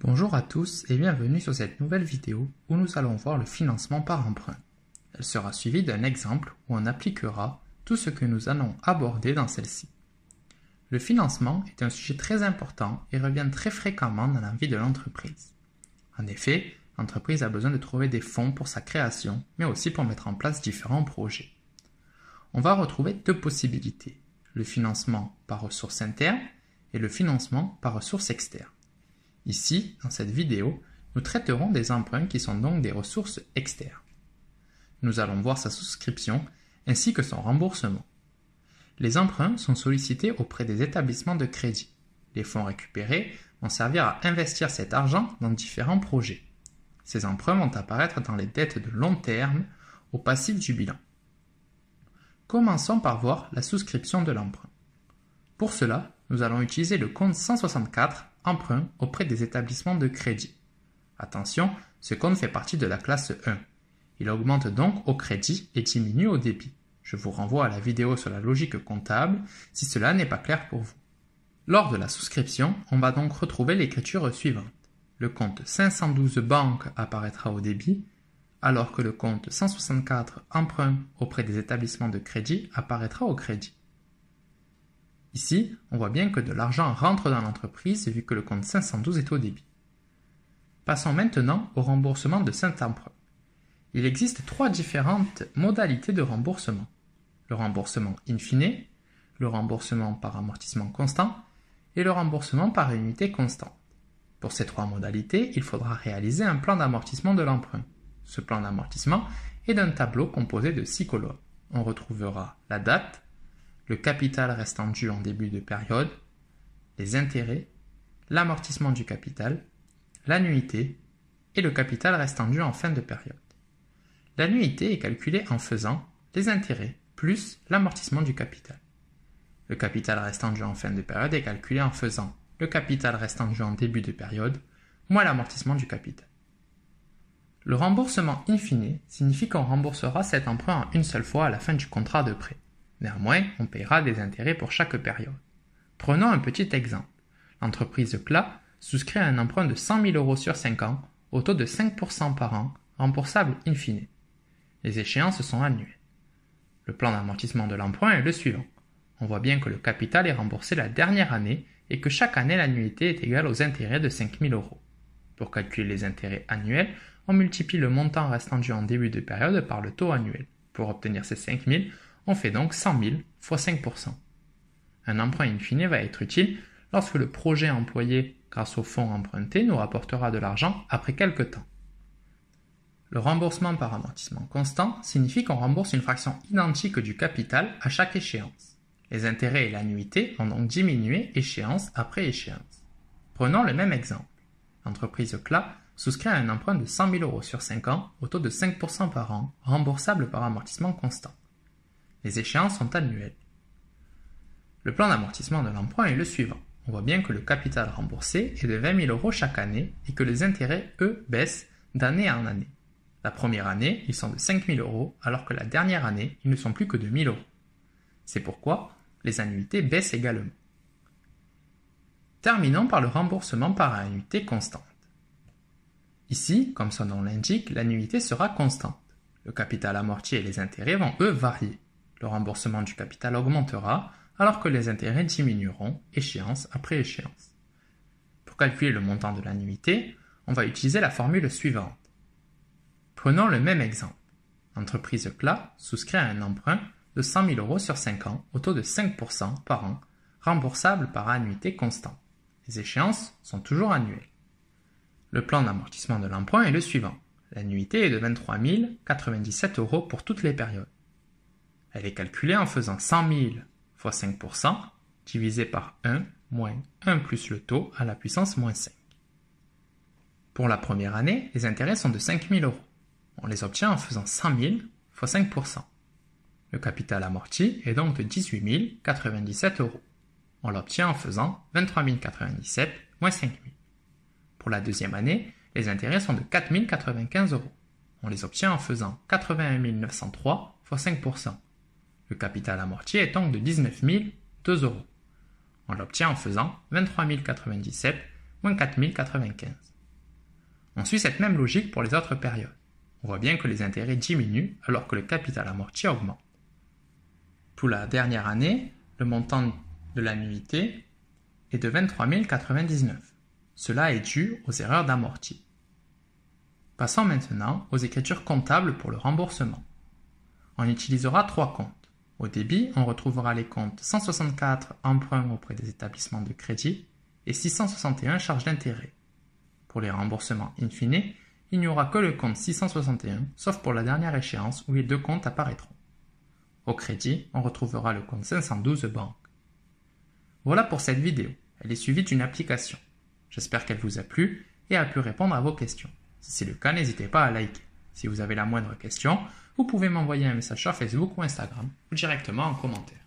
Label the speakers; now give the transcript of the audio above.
Speaker 1: Bonjour à tous et bienvenue sur cette nouvelle vidéo où nous allons voir le financement par emprunt. Elle sera suivie d'un exemple où on appliquera tout ce que nous allons aborder dans celle-ci. Le financement est un sujet très important et revient très fréquemment dans la vie de l'entreprise. En effet, l'entreprise a besoin de trouver des fonds pour sa création, mais aussi pour mettre en place différents projets. On va retrouver deux possibilités, le financement par ressources internes et le financement par ressources externes. Ici, dans cette vidéo, nous traiterons des emprunts qui sont donc des ressources externes. Nous allons voir sa souscription ainsi que son remboursement. Les emprunts sont sollicités auprès des établissements de crédit. Les fonds récupérés vont servir à investir cet argent dans différents projets. Ces emprunts vont apparaître dans les dettes de long terme au passif du bilan. Commençons par voir la souscription de l'emprunt. Pour cela, nous allons utiliser le compte 164 emprunt auprès des établissements de crédit. Attention, ce compte fait partie de la classe 1. Il augmente donc au crédit et diminue au débit. Je vous renvoie à la vidéo sur la logique comptable si cela n'est pas clair pour vous. Lors de la souscription, on va donc retrouver l'écriture suivante. Le compte 512 banque apparaîtra au débit, alors que le compte 164 emprunt auprès des établissements de crédit apparaîtra au crédit. Ici, on voit bien que de l'argent rentre dans l'entreprise vu que le compte 512 est au débit. Passons maintenant au remboursement de cet emprunt. Il existe trois différentes modalités de remboursement. Le remboursement in fine, le remboursement par amortissement constant et le remboursement par unité constante. Pour ces trois modalités, il faudra réaliser un plan d'amortissement de l'emprunt. Ce plan d'amortissement est d'un tableau composé de 6 colonnes. On retrouvera la date, le capital restant dû en début de période, les intérêts, l'amortissement du capital, l'annuité et le capital restant dû en fin de période. L'annuité est calculée en faisant les intérêts plus l'amortissement du capital. Le capital restant dû en fin de période est calculé en faisant le capital restant dû en début de période moins l'amortissement du capital. Le remboursement in fine signifie qu'on remboursera cet emprunt en une seule fois à la fin du contrat de prêt. Néanmoins, on paiera des intérêts pour chaque période. Prenons un petit exemple. L'entreprise CLA souscrit un emprunt de 100 000 € sur 5 ans au taux de 5% par an, remboursable in fine. Les échéances sont annuelles. Le plan d'amortissement de l'emprunt est le suivant. On voit bien que le capital est remboursé la dernière année et que chaque année l'annuité est égale aux intérêts de 5 000 €. Pour calculer les intérêts annuels, on multiplie le montant restant dû en début de période par le taux annuel. Pour obtenir ces 5 000, on fait donc 100 000 fois 5%. Un emprunt in fine va être utile lorsque le projet employé grâce au fonds emprunté nous rapportera de l'argent après quelque temps. Le remboursement par amortissement constant signifie qu'on rembourse une fraction identique du capital à chaque échéance. Les intérêts et l'annuité vont donc diminuer échéance après échéance. Prenons le même exemple. L'entreprise CLA souscrit un emprunt de 100 000 € sur 5 ans au taux de 5% par an, remboursable par amortissement constant. Les échéances sont annuelles. Le plan d'amortissement de l'emprunt est le suivant. On voit bien que le capital remboursé est de 20 000 € chaque année et que les intérêts, eux, baissent d'année en année. La première année, ils sont de 5 000 € alors que la dernière année, ils ne sont plus que de 1 000 €. C'est pourquoi les annuités baissent également. Terminons par le remboursement par annuité constante. Ici, comme son nom l'indique, l'annuité sera constante. Le capital amorti et les intérêts vont eux varier. Le remboursement du capital augmentera alors que les intérêts diminueront échéance après échéance. Pour calculer le montant de l'annuité, on va utiliser la formule suivante. Prenons le même exemple. L'entreprise CLA souscrit un emprunt de 100 000 € sur 5 ans au taux de 5% par an, remboursable par annuité constante. Les échéances sont toujours annuelles. Le plan d'amortissement de l'emprunt est le suivant. L'annuité est de 23 097 € pour toutes les périodes. Elle est calculée en faisant 100 000 fois 5% divisé par 1 moins 1 plus le taux à la puissance moins 5. Pour la première année, les intérêts sont de 5 000 €. On les obtient en faisant 100 000 fois 5%. Le capital amorti est donc de 18 097 €. On l'obtient en faisant 23 097 moins 5 000. Pour la deuxième année, les intérêts sont de 4 095 €. On les obtient en faisant 81 903 fois 5%. Le capital amorti est donc de 19 002 €. On l'obtient en faisant 23 097 moins 4095. On suit cette même logique pour les autres périodes. On voit bien que les intérêts diminuent alors que le capital amorti augmente. Pour la dernière année, le montant de l'annuité est de 23 099. Cela est dû aux erreurs d'amorti. Passons maintenant aux écritures comptables pour le remboursement. On utilisera 3 comptes. Au débit, on retrouvera les comptes 164 emprunts auprès des établissements de crédit et 661 charges d'intérêt. Pour les remboursements in fine, il n'y aura que le compte 661, sauf pour la dernière échéance où les 2 comptes apparaîtront. Au crédit, on retrouvera le compte 512 banque. Voilà pour cette vidéo. Elle est suivie d'une application. J'espère qu'elle vous a plu et a pu répondre à vos questions. Si c'est le cas, n'hésitez pas à liker. Si vous avez la moindre question, vous pouvez m'envoyer un message sur Facebook ou Instagram ou directement en commentaire.